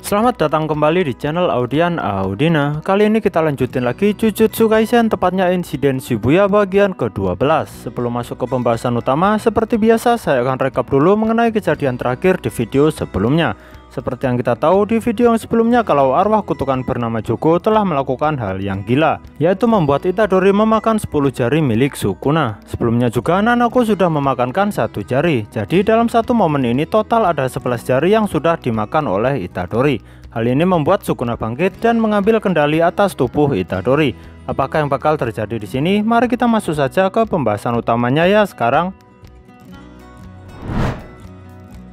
Selamat datang kembali di channel Audian Audina. Kali ini kita lanjutin lagi Jujutsu Kaisen, tepatnya insiden Shibuya bagian ke-12. Sebelum masuk ke pembahasan utama, seperti biasa saya akan rekap dulu mengenai kejadian terakhir di video sebelumnya. Seperti yang kita tahu di video yang sebelumnya, kalau arwah kutukan bernama Jogo telah melakukan hal yang gila, yaitu membuat Itadori memakan 10 jari milik Sukuna. Sebelumnya juga Nanako sudah memakankan 1 jari. Jadi dalam satu momen ini total ada 11 jari yang sudah dimakan oleh Itadori. Hal ini membuat Sukuna bangkit dan mengambil kendali atas tubuh Itadori. Apakah yang bakal terjadi di sini? Mari kita masuk saja ke pembahasan utamanya ya sekarang.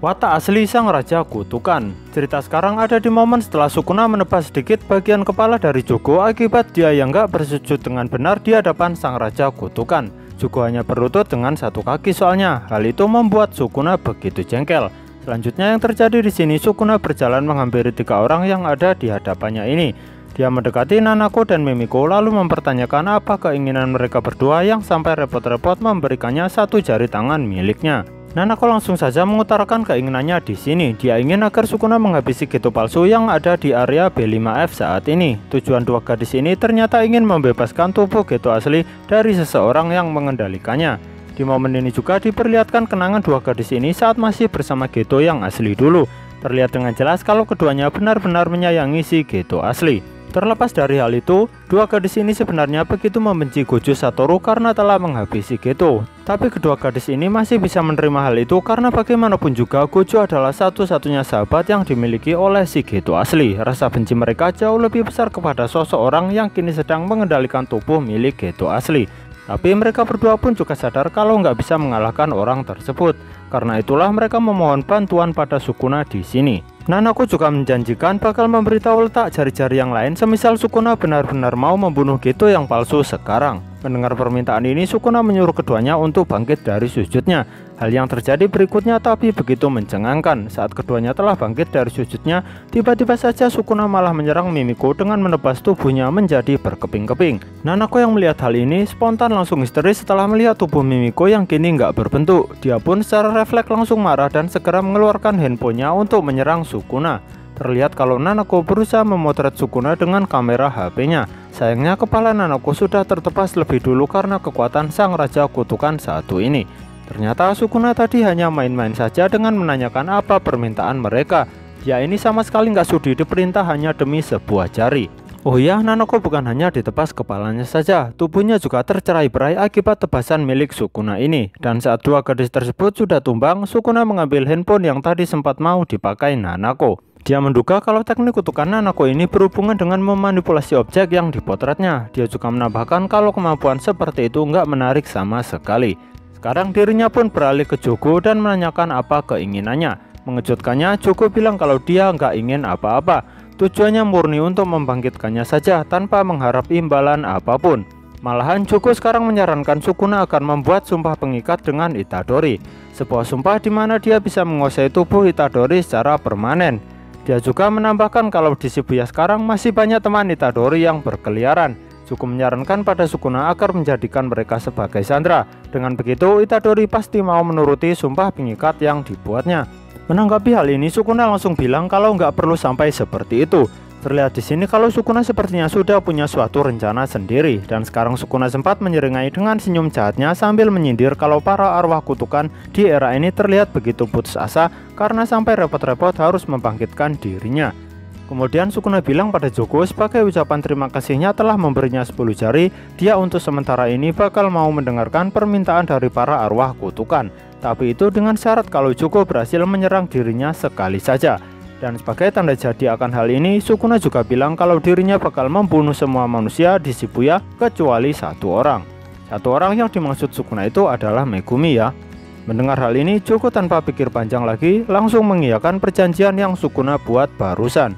Watak asli Sang Raja Kutukan. Cerita sekarang ada di momen setelah Sukuna menebas sedikit bagian kepala dari Jogo akibat dia yang gak bersujud dengan benar di hadapan Sang Raja Kutukan. Jogo hanya berlutut dengan 1 kaki soalnya. Hal itu membuat Sukuna begitu jengkel. Selanjutnya yang terjadi di sini, Sukuna berjalan menghampiri 3 orang yang ada di hadapannya ini. Dia mendekati Nanako dan Mimiko lalu mempertanyakan apa keinginan mereka berdua yang sampai repot-repot memberikannya 1 jari tangan miliknya. Nanako langsung saja mengutarakan keinginannya di sini. Dia ingin agar Sukuna menghabisi Geto palsu yang ada di area B5F saat ini. Tujuan 2 gadis ini ternyata ingin membebaskan tubuh Geto asli dari seseorang yang mengendalikannya. Di momen ini juga diperlihatkan kenangan 2 gadis ini saat masih bersama Geto yang asli dulu. Terlihat dengan jelas kalau keduanya benar-benar menyayangi si Geto asli. Terlepas dari hal itu, 2 gadis ini sebenarnya begitu membenci Gojo Satoru karena telah menghabisi Geto. Tapi kedua gadis ini masih bisa menerima hal itu karena bagaimanapun juga Gojo adalah satu-satunya sahabat yang dimiliki oleh si Geto asli. Rasa benci mereka jauh lebih besar kepada sosok orang yang kini sedang mengendalikan tubuh milik Geto asli. Tapi mereka berdua pun juga sadar kalau nggak bisa mengalahkan orang tersebut. Karena itulah mereka memohon bantuan pada Sukuna di sini. Nanako juga menjanjikan bakal memberitahu letak jari-jari yang lain semisal Sukuna benar-benar mau membunuh Geto yang palsu sekarang. Mendengar permintaan ini, Sukuna menyuruh keduanya untuk bangkit dari sujudnya. Hal yang terjadi berikutnya tapi begitu mencengangkan. Saat keduanya telah bangkit dari sujudnya, tiba-tiba saja Sukuna malah menyerang Mimiko dengan menebas tubuhnya menjadi berkeping-keping. Nanako yang melihat hal ini spontan langsung histeris setelah melihat tubuh Mimiko yang kini nggak berbentuk. Dia pun secara refleks langsung marah dan segera mengeluarkan handphonenya untuk menyerang Sukuna. Terlihat kalau Nanako berusaha memotret Sukuna dengan kamera HP-nya. Sayangnya kepala Nanako sudah tertebas lebih dulu karena kekuatan Sang Raja Kutukan satu ini. Ternyata Sukuna tadi hanya main-main saja dengan menanyakan apa permintaan mereka. Dia ini sama sekali nggak sudi diperintah hanya demi sebuah jari. Oh ya, Nanako bukan hanya ditebas kepalanya saja, tubuhnya juga tercerai-berai akibat tebasan milik Sukuna ini. Dan saat 2 gadis tersebut sudah tumbang, Sukuna mengambil handphone yang tadi sempat mau dipakai Nanako. Dia menduga kalau teknik kutukan Nanako ini berhubungan dengan memanipulasi objek yang dipotretnya. Dia juga menambahkan kalau kemampuan seperti itu nggak menarik sama sekali. Sekarang dirinya pun beralih ke Jogo dan menanyakan apa keinginannya. Mengejutkannya, Jogo bilang kalau dia nggak ingin apa-apa. Tujuannya murni untuk membangkitkannya saja tanpa mengharap imbalan apapun. Malahan Jogo sekarang menyarankan Sukuna akan membuat sumpah pengikat dengan Itadori. Sebuah sumpah di mana dia bisa menguasai tubuh Itadori secara permanen. Dia juga menambahkan kalau di Shibuya sekarang masih banyak teman Itadori yang berkeliaran. Jogo menyarankan pada Sukuna agar menjadikan mereka sebagai sandera. Dengan begitu Itadori pasti mau menuruti sumpah pengikat yang dibuatnya. Menanggapi hal ini, Sukuna langsung bilang kalau nggak perlu sampai seperti itu. Terlihat di sini kalau Sukuna sepertinya sudah punya suatu rencana sendiri. Dan sekarang Sukuna sempat menyeringai dengan senyum jahatnya sambil menyindir kalau para arwah kutukan di era ini terlihat begitu putus asa karena sampai repot-repot harus membangkitkan dirinya. Kemudian Sukuna bilang pada Jogo sebagai ucapan terima kasihnya telah memberinya 10 jari, dia untuk sementara ini bakal mau mendengarkan permintaan dari para arwah kutukan. Tapi itu dengan syarat kalau Jogo berhasil menyerang dirinya sekali saja. Dan sebagai tanda jadi akan hal ini, Sukuna juga bilang kalau dirinya bakal membunuh semua manusia di Shibuya kecuali 1 orang. 1 orang yang dimaksud Sukuna itu adalah Megumi ya. Mendengar hal ini, Jogo tanpa pikir panjang lagi langsung mengiyakan perjanjian yang Sukuna buat barusan.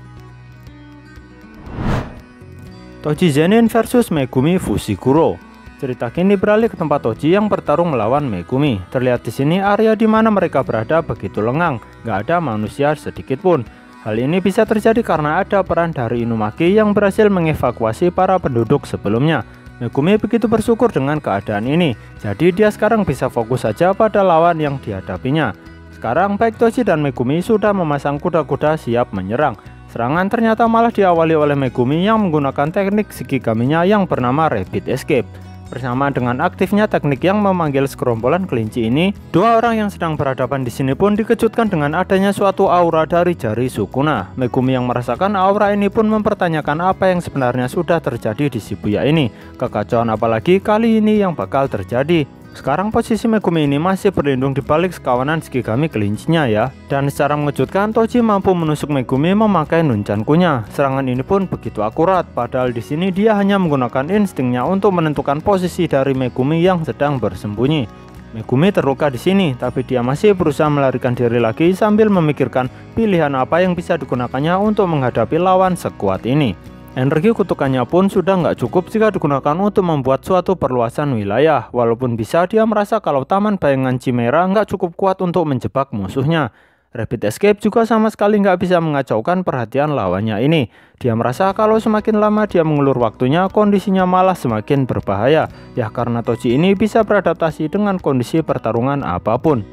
Toji Zenin versus Megumi Fushiguro. Cerita kini beralih ke tempat Toji yang bertarung melawan Megumi. Terlihat di sini area di mana mereka berada begitu lengang, nggak ada manusia sedikit pun. Hal ini bisa terjadi karena ada peran dari Inumaki yang berhasil mengevakuasi para penduduk sebelumnya. Megumi begitu bersyukur dengan keadaan ini, jadi dia sekarang bisa fokus saja pada lawan yang dihadapinya. Sekarang baik Toji dan Megumi sudah memasang kuda-kuda siap menyerang. Serangan ternyata malah diawali oleh Megumi yang menggunakan teknik Shikigaminya yang bernama Rapid Escape. Bersama dengan aktifnya teknik yang memanggil segerombolan kelinci ini, dua orang yang sedang berhadapan di sini pun dikejutkan dengan adanya suatu aura dari jari Sukuna. Megumi yang merasakan aura ini pun mempertanyakan apa yang sebenarnya sudah terjadi di Shibuya ini. Kekacauan apalagi kali ini yang bakal terjadi. Sekarang posisi Megumi ini masih berlindung di balik sekawanan Shikigami kelincinya ya. Dan secara mengejutkan Toji mampu menusuk Megumi memakai nunchakunya. Serangan ini pun begitu akurat, padahal di sini dia hanya menggunakan instingnya untuk menentukan posisi dari Megumi yang sedang bersembunyi. Megumi terluka di sini, tapi dia masih berusaha melarikan diri lagi sambil memikirkan pilihan apa yang bisa digunakannya untuk menghadapi lawan sekuat ini. Energi kutukannya pun sudah nggak cukup jika digunakan untuk membuat suatu perluasan wilayah. Walaupun bisa, dia merasa kalau taman bayangan Chimera nggak cukup kuat untuk menjebak musuhnya. Rapid Escape juga sama sekali nggak bisa mengacaukan perhatian lawannya ini. Dia merasa kalau semakin lama dia mengulur waktunya, kondisinya malah semakin berbahaya. Ya karena Toji ini bisa beradaptasi dengan kondisi pertarungan apapun.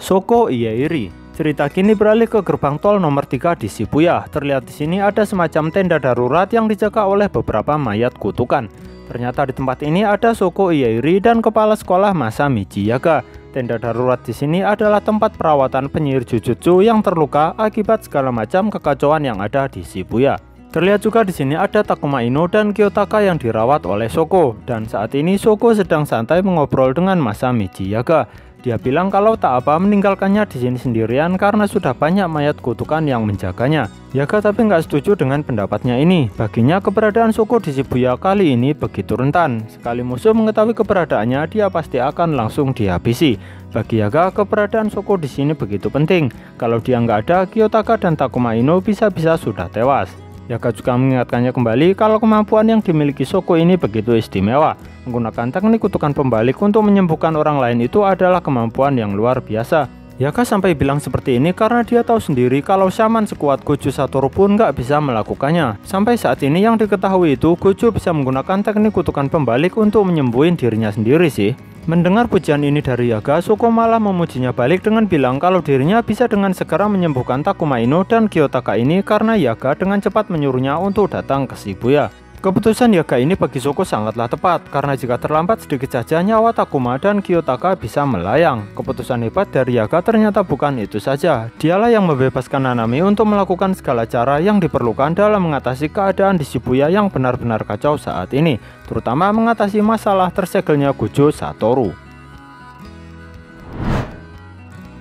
Shoko Ieiri. Cerita kini beralih ke gerbang tol nomor 3 di Shibuya. Terlihat di sini ada semacam tenda darurat yang dijaga oleh beberapa mayat kutukan. Ternyata di tempat ini ada Shoko Ieiri dan kepala sekolah Masamichi Yaga. Tenda darurat di sini adalah tempat perawatan penyihir Jujutsu yang terluka akibat segala macam kekacauan yang ada di Shibuya. Terlihat juga di sini ada Takuma Ino dan Kiyotaka yang dirawat oleh Shoko. Dan saat ini Shoko sedang santai mengobrol dengan Masamichi Yaga. Dia bilang kalau tak apa meninggalkannya di sini sendirian karena sudah banyak mayat kutukan yang menjaganya. Yaga tapi nggak setuju dengan pendapatnya ini. Baginya keberadaan Shoko di Shibuya kali ini begitu rentan. Sekali musuh mengetahui keberadaannya, dia pasti akan langsung dihabisi. Bagi Yaga, keberadaan Shoko di sini begitu penting. Kalau dia nggak ada, Kiyotaka dan Takuma Ino bisa-bisa sudah tewas. Yaga juga mengingatkannya kembali kalau kemampuan yang dimiliki Shoko ini begitu istimewa. Menggunakan teknik kutukan pembalik untuk menyembuhkan orang lain itu adalah kemampuan yang luar biasa. Yaga sampai bilang seperti ini karena dia tahu sendiri kalau shaman sekuat Gojo Satoru pun nggak bisa melakukannya. Sampai saat ini yang diketahui itu Gojo bisa menggunakan teknik kutukan pembalik untuk menyembuhin dirinya sendiri sih. Mendengar pujian ini dari Yaga, Shoko malah memujinya balik dengan bilang kalau dirinya bisa dengan segera menyembuhkan Takuma Ino dan Kiyotaka ini karena Yaga dengan cepat menyuruhnya untuk datang ke Shibuya. Keputusan Yaga ini bagi Shoko sangatlah tepat, karena jika terlambat sedikit saja nyawa Takuma dan Kiyotaka bisa melayang. Keputusan hebat dari Yaga ternyata bukan itu saja. Dialah yang membebaskan Nanami untuk melakukan segala cara yang diperlukan dalam mengatasi keadaan di Shibuya yang benar-benar kacau saat ini, terutama mengatasi masalah tersegelnya Gojo Satoru.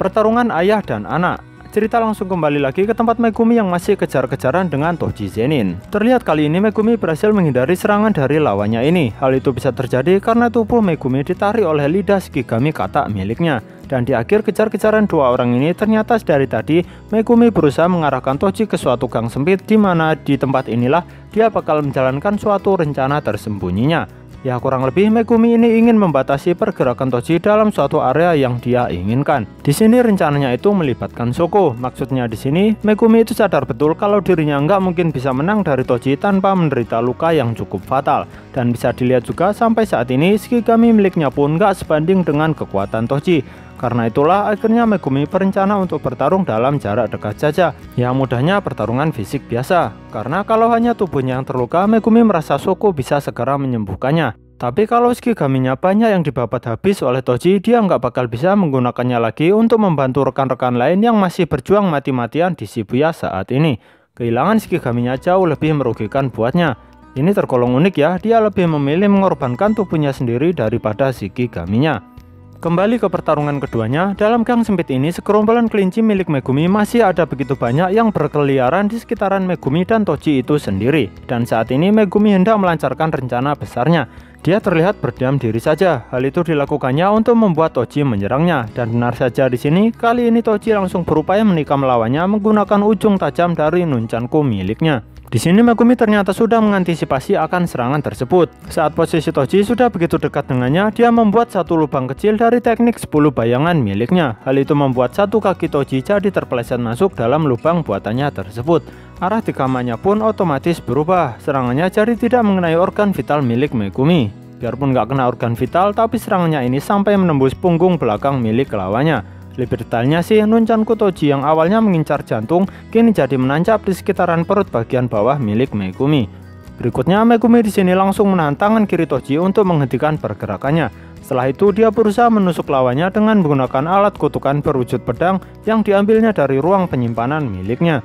Pertarungan ayah dan anak. Cerita langsung kembali lagi ke tempat Megumi yang masih kejar-kejaran dengan Toji Zenin. Terlihat kali ini Megumi berhasil menghindari serangan dari lawannya ini. Hal itu bisa terjadi karena tubuh Megumi ditarik oleh lidah Shikigami kata miliknya. Dan di akhir kejar-kejaran dua orang ini ternyata dari tadi Megumi berusaha mengarahkan Toji ke suatu gang sempit di mana di tempat inilah dia bakal menjalankan suatu rencana tersembunyinya. Ya kurang lebih Megumi ini ingin membatasi pergerakan Toji dalam suatu area yang dia inginkan. Di sini rencananya itu melibatkan Shoko. Maksudnya di sini Megumi itu sadar betul kalau dirinya nggak mungkin bisa menang dari Toji tanpa menderita luka yang cukup fatal. Dan bisa dilihat juga sampai saat ini Shikigami miliknya pun nggak sebanding dengan kekuatan Toji. Karena itulah akhirnya Megumi berencana untuk bertarung dalam jarak dekat saja. Ya mudahnya pertarungan fisik biasa. Karena kalau hanya tubuhnya yang terluka, Megumi merasa Shoko bisa segera menyembuhkannya. Tapi kalau Shikigaminya banyak yang dibabat habis oleh Toji, dia nggak bakal bisa menggunakannya lagi untuk membantu rekan-rekan lain yang masih berjuang mati-matian di Shibuya saat ini. Kehilangan Shikigaminya jauh lebih merugikan buatnya. Ini tergolong unik ya, dia lebih memilih mengorbankan tubuhnya sendiri daripada Shikigaminya. Kembali ke pertarungan keduanya, dalam gang sempit ini segerombolan kelinci milik Megumi masih ada begitu banyak yang berkeliaran di sekitaran Megumi dan Toji itu sendiri. Dan saat ini Megumi hendak melancarkan rencana besarnya. Dia terlihat berdiam diri saja. Hal itu dilakukannya untuk membuat Toji menyerangnya. Dan benar saja di sini, kali ini Toji langsung berupaya menikam lawannya menggunakan ujung tajam dari nunchaku miliknya. Di sini Megumi ternyata sudah mengantisipasi akan serangan tersebut. Saat posisi Toji sudah begitu dekat dengannya, dia membuat satu lubang kecil dari teknik 10 bayangan miliknya. Hal itu membuat satu kaki Toji jadi terpeleset masuk dalam lubang buatannya tersebut. Arah tikamannya pun otomatis berubah. Serangannya jadi tidak mengenai organ vital milik Megumi. Biarpun nggak kena organ vital, tapi serangannya ini sampai menembus punggung belakang milik lawannya. Lebih detailnya sih, Nunchaku Toji yang awalnya mengincar jantung kini jadi menancap di sekitaran perut bagian bawah milik Megumi. Berikutnya Megumi di sini langsung menahan tangan kiri Toji untuk menghentikan pergerakannya. Setelah itu dia berusaha menusuk lawannya dengan menggunakan alat kutukan berwujud pedang yang diambilnya dari ruang penyimpanan miliknya.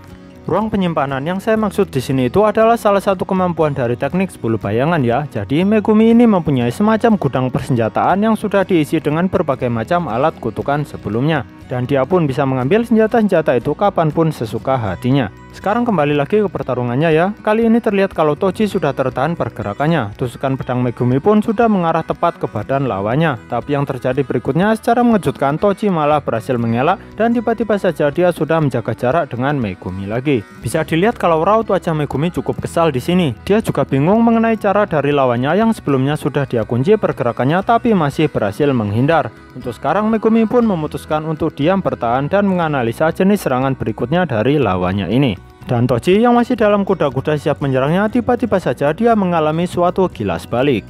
Ruang penyimpanan yang saya maksud di sini itu adalah salah satu kemampuan dari teknik 10 bayangan ya. Jadi Megumi ini mempunyai semacam gudang persenjataan yang sudah diisi dengan berbagai macam alat kutukan sebelumnya. Dan dia pun bisa mengambil senjata-senjata itu kapanpun sesuka hatinya. Sekarang kembali lagi ke pertarungannya ya. Kali ini terlihat kalau Toji sudah tertahan pergerakannya. Tusukan pedang Megumi pun sudah mengarah tepat ke badan lawannya. Tapi yang terjadi berikutnya secara mengejutkan, Toji malah berhasil mengelak dan tiba-tiba saja dia sudah menjaga jarak dengan Megumi lagi. Bisa dilihat kalau raut wajah Megumi cukup kesal di sini. Dia juga bingung mengenai cara dari lawannya yang sebelumnya sudah dia kunci pergerakannya tapi masih berhasil menghindar. Untuk sekarang Megumi pun memutuskan untuk diam bertahan dan menganalisa jenis serangan berikutnya dari lawannya ini. Dan Toji yang masih dalam kuda-kuda siap menyerangnya, tiba-tiba saja dia mengalami suatu kilas balik.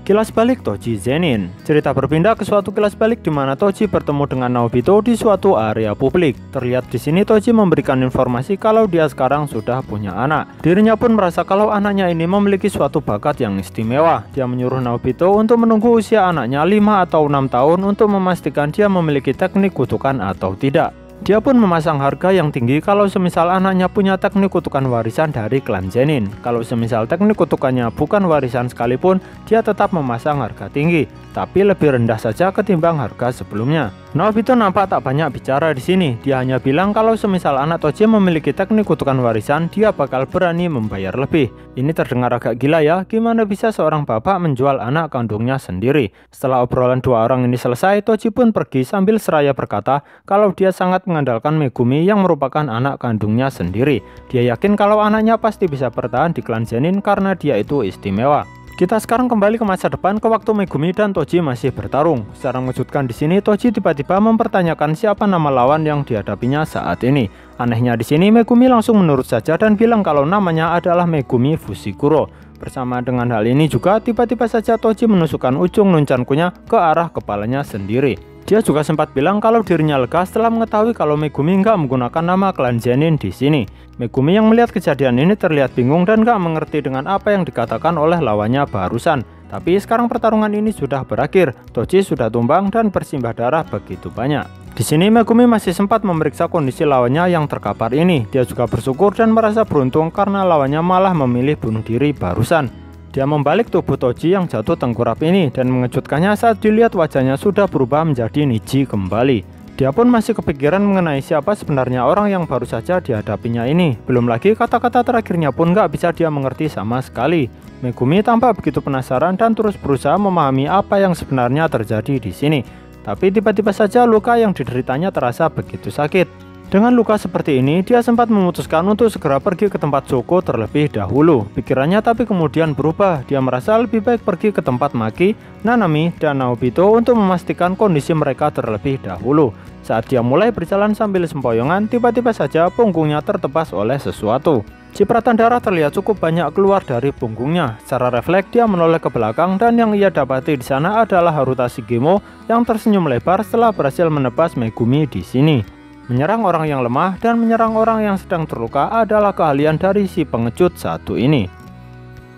Kilas balik Toji Zenin. Cerita berpindah ke suatu kilas balik di mana Toji bertemu dengan Naobito di suatu area publik. Terlihat di sini Toji memberikan informasi kalau dia sekarang sudah punya anak. Dirinya pun merasa kalau anaknya ini memiliki suatu bakat yang istimewa. Dia menyuruh Naobito untuk menunggu usia anaknya 5 atau 6 tahun untuk memastikan dia memiliki teknik kutukan atau tidak. Dia pun memasang harga yang tinggi kalau semisal anaknya punya teknik kutukan warisan dari klan Zenin. Kalau semisal teknik kutukannya bukan warisan sekalipun, dia tetap memasang harga tinggi, tapi lebih rendah saja ketimbang harga sebelumnya. Naobito nampak tak banyak bicara di sini. Dia hanya bilang kalau semisal anak Toji memiliki teknik kutukan warisan, dia bakal berani membayar lebih. Ini terdengar agak gila ya, gimana bisa seorang bapak menjual anak kandungnya sendiri? Setelah obrolan dua orang ini selesai, Toji pun pergi sambil seraya berkata kalau dia sangat mengandalkan Megumi yang merupakan anak kandungnya sendiri. Dia yakin kalau anaknya pasti bisa bertahan di klan Zenin karena dia itu istimewa. Kita sekarang kembali ke masa depan ke waktu Megumi dan Toji masih bertarung. Secara mengejutkan di sini Toji tiba-tiba mempertanyakan siapa nama lawan yang dihadapinya saat ini. Anehnya di sini Megumi langsung menurut saja dan bilang kalau namanya adalah Megumi Fushiguro. Bersama dengan hal ini juga tiba-tiba saja Toji menusukkan ujung nunchakunya ke arah kepalanya sendiri. Dia juga sempat bilang kalau dirinya lega setelah mengetahui kalau Megumi nggak menggunakan nama klan Zenin di sini. Megumi yang melihat kejadian ini terlihat bingung dan nggak mengerti dengan apa yang dikatakan oleh lawannya barusan. Tapi sekarang pertarungan ini sudah berakhir. Toji sudah tumbang dan bersimbah darah begitu banyak. Di sini Megumi masih sempat memeriksa kondisi lawannya yang terkapar ini. Dia juga bersyukur dan merasa beruntung karena lawannya malah memilih bunuh diri barusan. Dia membalik tubuh Toji yang jatuh tengkurap ini dan mengejutkannya saat dilihat wajahnya sudah berubah menjadi Niji kembali. Dia pun masih kepikiran mengenai siapa sebenarnya orang yang baru saja dihadapinya ini. Belum lagi kata-kata terakhirnya pun nggak bisa dia mengerti sama sekali. Megumi tampak begitu penasaran dan terus berusaha memahami apa yang sebenarnya terjadi di sini. Tapi tiba-tiba saja luka yang dideritanya terasa begitu sakit. Dengan luka seperti ini, dia sempat memutuskan untuk segera pergi ke tempat Shoko terlebih dahulu. Pikirannya tapi kemudian berubah. Dia merasa lebih baik pergi ke tempat Maki, Nanami, dan Naobito untuk memastikan kondisi mereka terlebih dahulu. Saat dia mulai berjalan sambil sempoyongan, tiba-tiba saja punggungnya tertebas oleh sesuatu. Cipratan darah terlihat cukup banyak keluar dari punggungnya. Secara refleks dia menoleh ke belakang dan yang ia dapati di sana adalah Haruta Shigemo yang tersenyum lebar setelah berhasil menebas Megumi di sini. Menyerang orang yang lemah dan menyerang orang yang sedang terluka adalah keahlian dari si pengecut satu ini.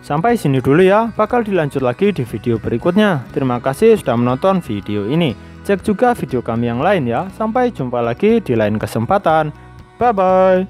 Sampai sini dulu ya, bakal dilanjut lagi di video berikutnya. Terima kasih sudah menonton video ini. Cek juga video kami yang lain ya. Sampai jumpa lagi di lain kesempatan. Bye bye.